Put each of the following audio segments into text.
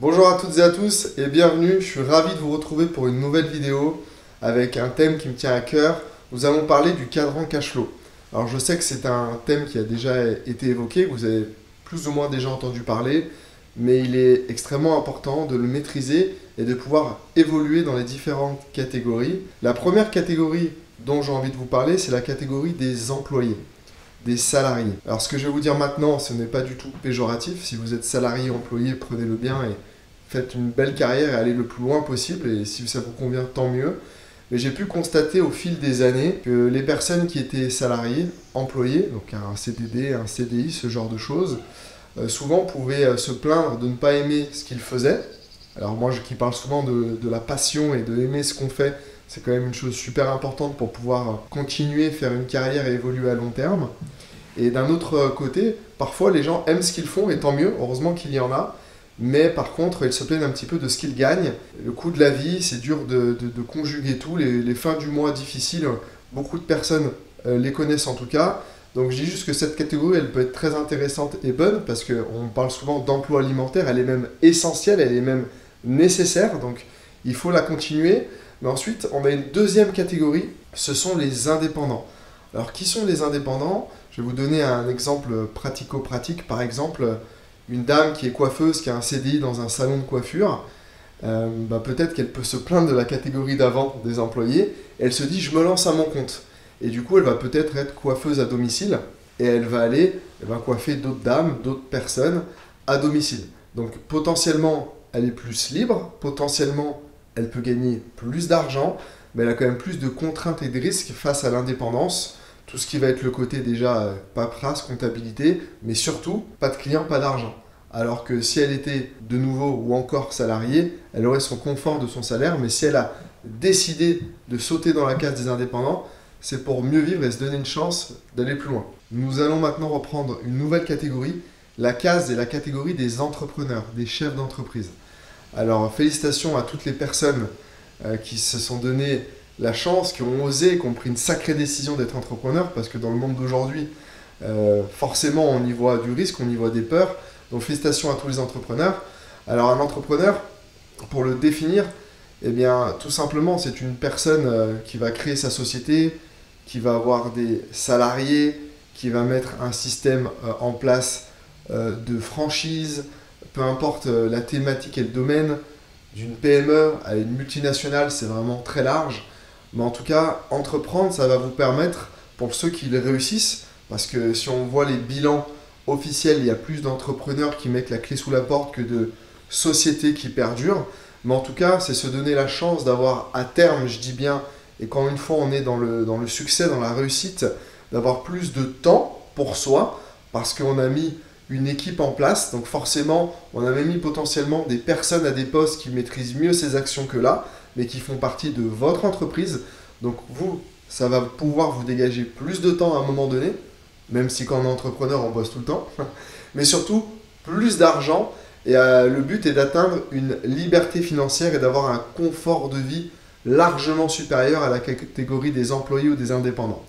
Bonjour à toutes et à tous et bienvenue, je suis ravi de vous retrouver pour une nouvelle vidéo avec un thème qui me tient à cœur. Nous allons parler du cadran cash flow. Alors je sais que c'est un thème qui a déjà été évoqué, que vous avez plus ou moins déjà entendu parler, mais il est extrêmement important de le maîtriser et de pouvoir évoluer dans les différentes catégories. La première catégorie dont j'ai envie de vous parler, c'est la catégorie des employés, des salariés. Alors ce que je vais vous dire maintenant, ce n'est pas du tout péjoratif. Si vous êtes salarié, employé, prenez-le bien et faites une belle carrière et allez le plus loin possible. Et si ça vous convient, tant mieux. Mais j'ai pu constater au fil des années que les personnes qui étaient salariées, employées, donc un CDD, un CDI, ce genre de choses, souvent pouvaient se plaindre de ne pas aimer ce qu'ils faisaient. Alors moi qui parle souvent de la passion et de aimer ce qu'on fait, c'est quand même une chose super importante pour pouvoir continuer, faire une carrière et évoluer à long terme. Et d'un autre côté, parfois les gens aiment ce qu'ils font et tant mieux, heureusement qu'il y en a. Mais par contre, ils se plaignent un petit peu de ce qu'ils gagnent. Le coût de la vie, c'est dur de conjuguer tout. Les fins du mois difficiles, beaucoup de personnes les connaissent en tout cas. Donc je dis juste que cette catégorie, elle peut être très intéressante et bonne parce qu'on parle souvent d'emploi alimentaire, elle est même essentielle, elle est même nécessaire. Donc il faut la continuer. Mais ensuite, on a une deuxième catégorie, ce sont les indépendants. Alors qui sont les indépendants? Je vais vous donner un exemple pratico-pratique. Par exemple, une dame qui est coiffeuse, qui a un CDI dans un salon de coiffure, peut-être qu'elle peut se plaindre de la catégorie d'avant des employés. Elle se dit, je me lance à mon compte. Et du coup, elle va peut-être être coiffeuse à domicile et elle va coiffer d'autres dames, d'autres personnes à domicile. Donc potentiellement, elle est plus libre, potentiellement, elle peut gagner plus d'argent, mais elle a quand même plus de contraintes et de risques face à l'indépendance. Tout ce qui va être le côté déjà paperasse, comptabilité, mais surtout pas de clients, pas d'argent. Alors que si elle était de nouveau ou encore salariée, elle aurait son confort de son salaire, mais si elle a décidé de sauter dans la case des indépendants, c'est pour mieux vivre et se donner une chance d'aller plus loin. Nous allons maintenant reprendre une nouvelle catégorie, la case et la catégorie des entrepreneurs, des chefs d'entreprise. Alors félicitations à toutes les personnes qui se sont données la chance, qui ont osé, qui ont pris une sacrée décision d'être entrepreneurs, parce que dans le monde d'aujourd'hui, forcément on y voit du risque, on y voit des peurs. Donc félicitations à tous les entrepreneurs. Alors un entrepreneur, pour le définir, eh bien tout simplement c'est une personne qui va créer sa société, qui va avoir des salariés, qui va mettre un système en place de franchise, peu importe la thématique et le domaine, d'une PME à une multinationale, c'est vraiment très large. Mais en tout cas, entreprendre, ça va vous permettre, pour ceux qui le réussissent, parce que si on voit les bilans officiels, il y a plus d'entrepreneurs qui mettent la clé sous la porte que de sociétés qui perdurent. Mais en tout cas, c'est se donner la chance d'avoir à terme, je dis bien, et quand une fois on est dans le succès, dans la réussite, d'avoir plus de temps pour soi, parce qu'on a mis une équipe en place. Donc forcément, on a même mis potentiellement des personnes à des postes qui maîtrisent mieux ces actions que là, mais qui font partie de votre entreprise. Donc vous, ça va pouvoir vous dégager plus de temps à un moment donné, même si quand on est entrepreneur, on bosse tout le temps, mais surtout plus d'argent. Et le but est d'atteindre une liberté financière et d'avoir un confort de vie largement supérieur à la catégorie des employés ou des indépendants.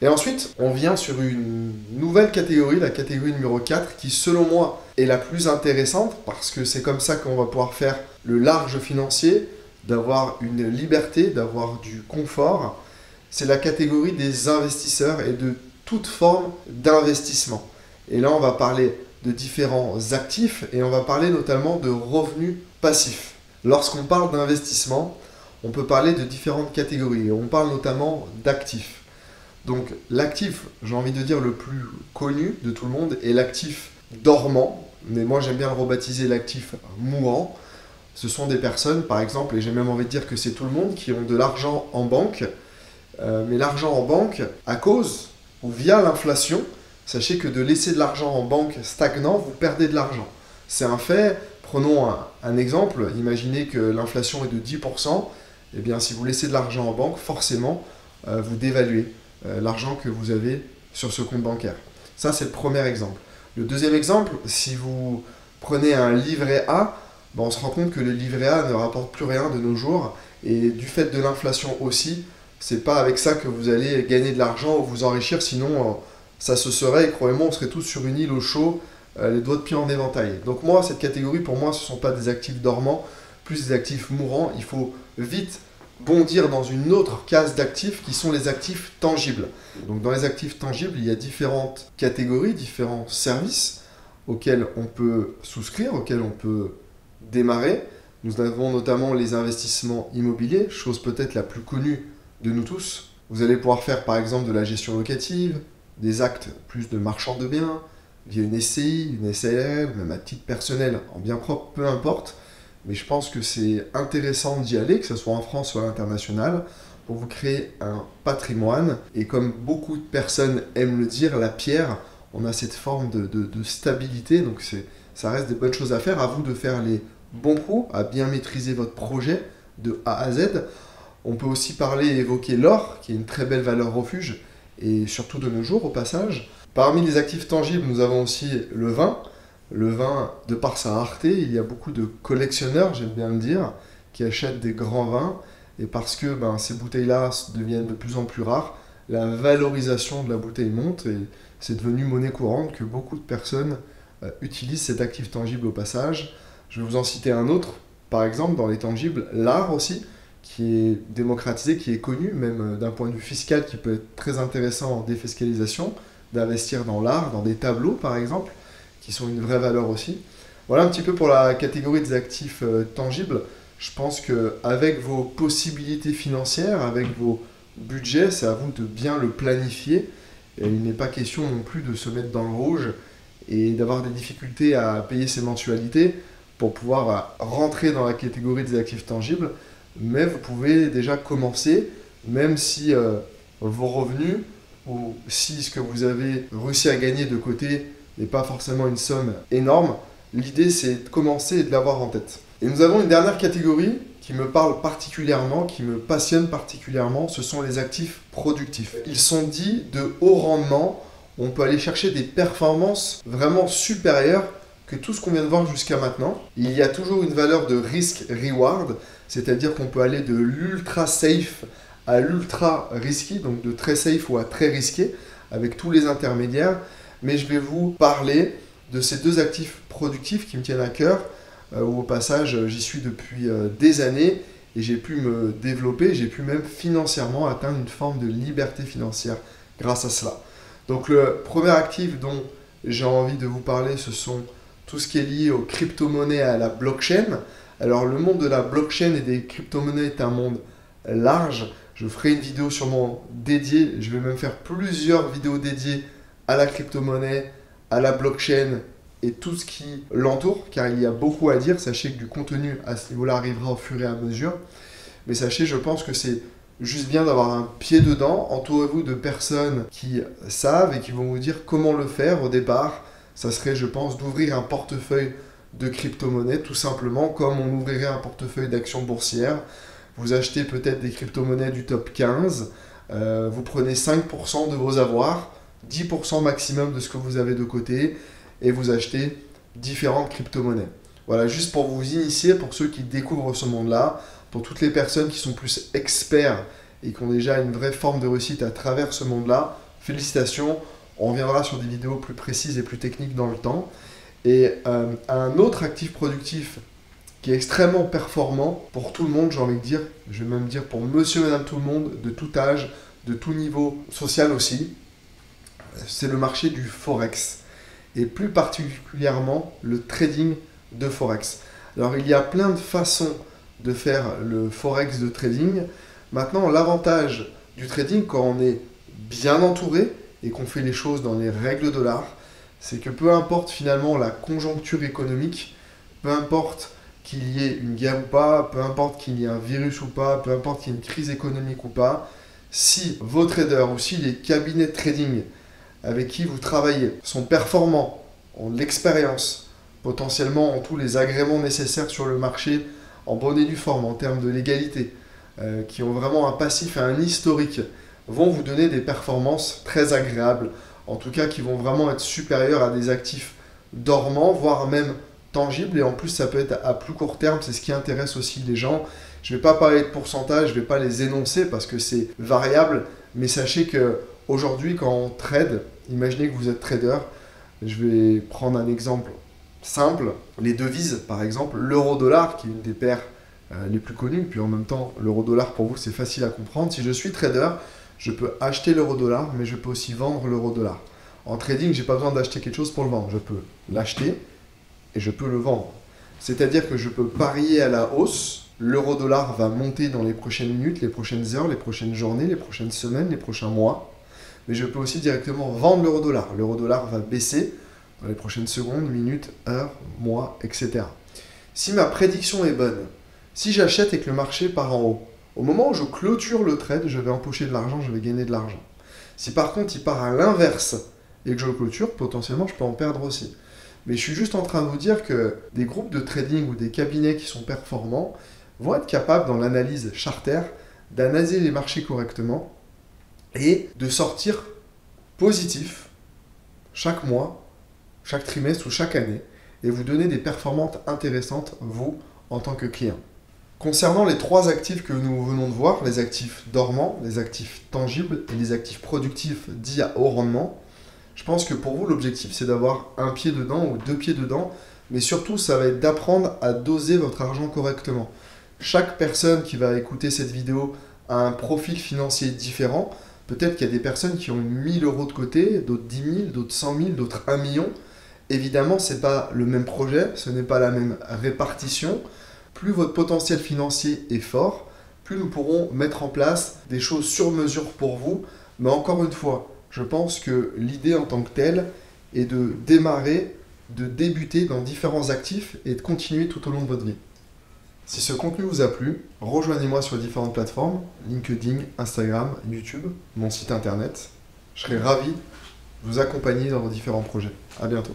Et ensuite, on vient sur une nouvelle catégorie, la catégorie numéro 4, qui selon moi est la plus intéressante, parce que c'est comme ça qu'on va pouvoir faire le large financier, d'avoir une liberté, d'avoir du confort. C'est la catégorie des investisseurs et de toute forme d'investissement. Et là, on va parler de différents actifs et on va parler notamment de revenus passifs. Lorsqu'on parle d'investissement, on peut parler de différentes catégories et on parle notamment d'actifs. Donc l'actif, j'ai envie de dire le plus connu de tout le monde, est l'actif dormant, mais moi j'aime bien le rebaptiser l'actif mourant. Ce sont des personnes, par exemple, et j'ai même envie de dire que c'est tout le monde, qui ont de l'argent en banque. Mais l'argent en banque, à cause ou via l'inflation, sachez que de laisser de l'argent en banque stagnant, vous perdez de l'argent. C'est un fait. Prenons un exemple. Imaginez que l'inflation est de 10%. Eh bien, si vous laissez de l'argent en banque, forcément, vous dévaluez l'argent que vous avez sur ce compte bancaire. Ça, c'est le premier exemple. Le deuxième exemple, si vous prenez un livret A, on se rend compte que le livret A ne rapporte plus rien de nos jours. Et du fait de l'inflation aussi, c'est pas avec ça que vous allez gagner de l'argent ou vous enrichir, sinon ça se serait, et croyez-moi, on serait tous sur une île au chaud les doigts de pied en éventail. Donc moi, cette catégorie, pour moi, ce ne sont pas des actifs dormants, plus des actifs mourants. Il faut vite bondir dans une autre case d'actifs qui sont les actifs tangibles. Donc dans les actifs tangibles, il y a différentes catégories, différents services auxquels on peut souscrire, auxquels on peut démarrer. Nous avons notamment les investissements immobiliers, chose peut-être la plus connue de nous tous. Vous allez pouvoir faire par exemple de la gestion locative, des actes plus de marchand de biens, via une SCI, une SARL, même à titre personnel, en bien propre, peu importe. Mais je pense que c'est intéressant d'y aller, que ce soit en France ou à l'international, pour vous créer un patrimoine. Et comme beaucoup de personnes aiment le dire, la pierre, on a cette forme de stabilité, donc ça reste des bonnes choses à faire. À vous de faire les bons coups, à bien maîtriser votre projet de A à Z. On peut aussi parler et évoquer l'or, qui est une très belle valeur refuge, et surtout de nos jours au passage. Parmi les actifs tangibles, nous avons aussi le vin. Le vin, de par sa rareté, il y a beaucoup de collectionneurs, j'aime bien le dire, qui achètent des grands vins. Et parce que ces bouteilles-là deviennent de plus en plus rares, la valorisation de la bouteille monte et c'est devenu monnaie courante que beaucoup de personnes utilisent cet actif tangible au passage. Je vais vous en citer un autre, par exemple, dans les tangibles, l'art aussi, qui est démocratisé, qui est connu, même d'un point de vue fiscal, qui peut être très intéressant en défiscalisation, d'investir dans l'art, dans des tableaux par exemple, qui sont une vraie valeur aussi. Voilà un petit peu pour la catégorie des actifs tangibles. Je pense qu'avec vos possibilités financières, avec vos budgets, c'est à vous de bien le planifier. Et il n'est pas question non plus de se mettre dans le rouge et d'avoir des difficultés à payer ses mensualités pour pouvoir rentrer dans la catégorie des actifs tangibles. Mais vous pouvez déjà commencer, même si vos revenus ou si ce que vous avez réussi à gagner de côté n'est pas forcément une somme énorme, l'idée c'est de commencer et de l'avoir en tête. Et nous avons une dernière catégorie qui me parle particulièrement, qui me passionne particulièrement, ce sont les actifs productifs. Ils sont dits de haut rendement, on peut aller chercher des performances vraiment supérieures que tout ce qu'on vient de voir jusqu'à maintenant. Il y a toujours une valeur de risk-reward, c'est-à-dire qu'on peut aller de l'ultra safe à l'ultra risky, donc de très safe ou à très risqué, avec tous les intermédiaires. Mais je vais vous parler de ces deux actifs productifs qui me tiennent à cœur, où au passage j'y suis depuis des années et j'ai pu me développer, j'ai pu même financièrement atteindre une forme de liberté financière grâce à cela. Donc le premier actif dont j'ai envie de vous parler, ce sont tout ce qui est lié aux crypto-monnaies et à la blockchain. Alors le monde de la blockchain et des crypto-monnaies est un monde large. Je ferai une vidéo sûrement dédiée, je vais même faire plusieurs vidéos dédiées à la crypto-monnaie, à la blockchain et tout ce qui l'entoure, car il y a beaucoup à dire. Sachez que du contenu à ce niveau-là arrivera au fur et à mesure. Mais sachez, je pense que c'est juste bien d'avoir un pied dedans. Entourez-vous de personnes qui savent et qui vont vous dire comment le faire au départ. Ça serait, je pense, d'ouvrir un portefeuille de crypto-monnaies, tout simplement comme on ouvrirait un portefeuille d'actions boursières. Vous achetez peut-être des crypto-monnaies du top 15, vous prenez 5% de vos avoirs, 10% maximum de ce que vous avez de côté, et vous achetez différentes crypto-monnaies. Voilà, juste pour vous initier, pour ceux qui découvrent ce monde-là, pour toutes les personnes qui sont plus experts et qui ont déjà une vraie forme de réussite à travers ce monde-là, félicitations, on reviendra sur des vidéos plus précises et plus techniques dans le temps. Et un autre actif productif qui est extrêmement performant pour tout le monde, j'ai envie de dire, je vais même dire pour monsieur et madame tout le monde, de tout âge, de tout niveau social aussi, c'est le marché du Forex. Et plus particulièrement le trading de Forex. Alors il y a plein de façons de faire le Forex de trading. Maintenant, l'avantage du trading, quand on est bien entouré et qu'on fait les choses dans les règles de l'art, c'est que peu importe finalement la conjoncture économique, peu importe qu'il y ait une guerre ou pas, peu importe qu'il y ait un virus ou pas, peu importe qu'il y ait une crise économique ou pas, si vos traders ou si les cabinets de trading avec qui vous travaillez sont performants, ont de l'expérience, potentiellement ont tous les agréments nécessaires sur le marché, en bonne et due forme, en termes de légalité, qui ont vraiment un passif et un historique, vont vous donner des performances très agréables, en tout cas qui vont vraiment être supérieures à des actifs dormants, voire même tangibles, et en plus ça peut être à plus court terme, c'est ce qui intéresse aussi les gens. Je ne vais pas parler de pourcentage, je ne vais pas les énoncer parce que c'est variable, mais sachez que aujourd'hui quand on trade, imaginez que vous êtes trader, Je vais prendre un exemple simple. Les devises, par exemple, l'euro-dollar, qui est une des paires les plus connues, puis en même temps, l'euro-dollar, pour vous, c'est facile à comprendre. Si je suis trader, je peux acheter l'euro-dollar, mais je peux aussi vendre l'euro-dollar. En trading, je n'ai pas besoin d'acheter quelque chose pour le vendre. Je peux l'acheter et je peux le vendre. C'est-à-dire que je peux parier à la hausse. L'euro-dollar va monter dans les prochaines minutes, les prochaines heures, les prochaines journées, les prochaines semaines, les prochains mois. Mais je peux aussi directement vendre l'euro-dollar. L'euro-dollar va baisser dans les prochaines secondes, minutes, heures, mois, etc. Si ma prédiction est bonne, si j'achète et que le marché part en haut, au moment où je clôture le trade, je vais empocher de l'argent, je vais gagner de l'argent. Si par contre il part à l'inverse et que je le clôture, potentiellement je peux en perdre aussi. Mais je suis juste en train de vous dire que des groupes de trading ou des cabinets qui sont performants vont être capables, dans l'analyse chartaire, d'analyser les marchés correctement et de sortir positif chaque mois, chaque trimestre ou chaque année et vous donner des performances intéressantes, vous, en tant que client. Concernant les 3 actifs que nous venons de voir, les actifs dormants, les actifs tangibles et les actifs productifs dits à haut rendement, je pense que pour vous, l'objectif, c'est d'avoir un pied dedans ou 2 pieds dedans, mais surtout, ça va être d'apprendre à doser votre argent correctement. Chaque personne qui va écouter cette vidéo a un profil financier différent. Peut-être qu'il y a des personnes qui ont 1000 euros de côté, d'autres 10 000, d'autres 100 000, d'autres 1 million. Évidemment, ce n'est pas le même projet, ce n'est pas la même répartition. Plus votre potentiel financier est fort, plus nous pourrons mettre en place des choses sur mesure pour vous. Mais encore une fois, je pense que l'idée en tant que telle est de démarrer, de débuter dans différents actifs et de continuer tout au long de votre vie. Si ce contenu vous a plu, rejoignez-moi sur différentes plateformes, LinkedIn, Instagram, YouTube, mon site internet. Je serai ravi de vous accompagner dans vos différents projets. À bientôt.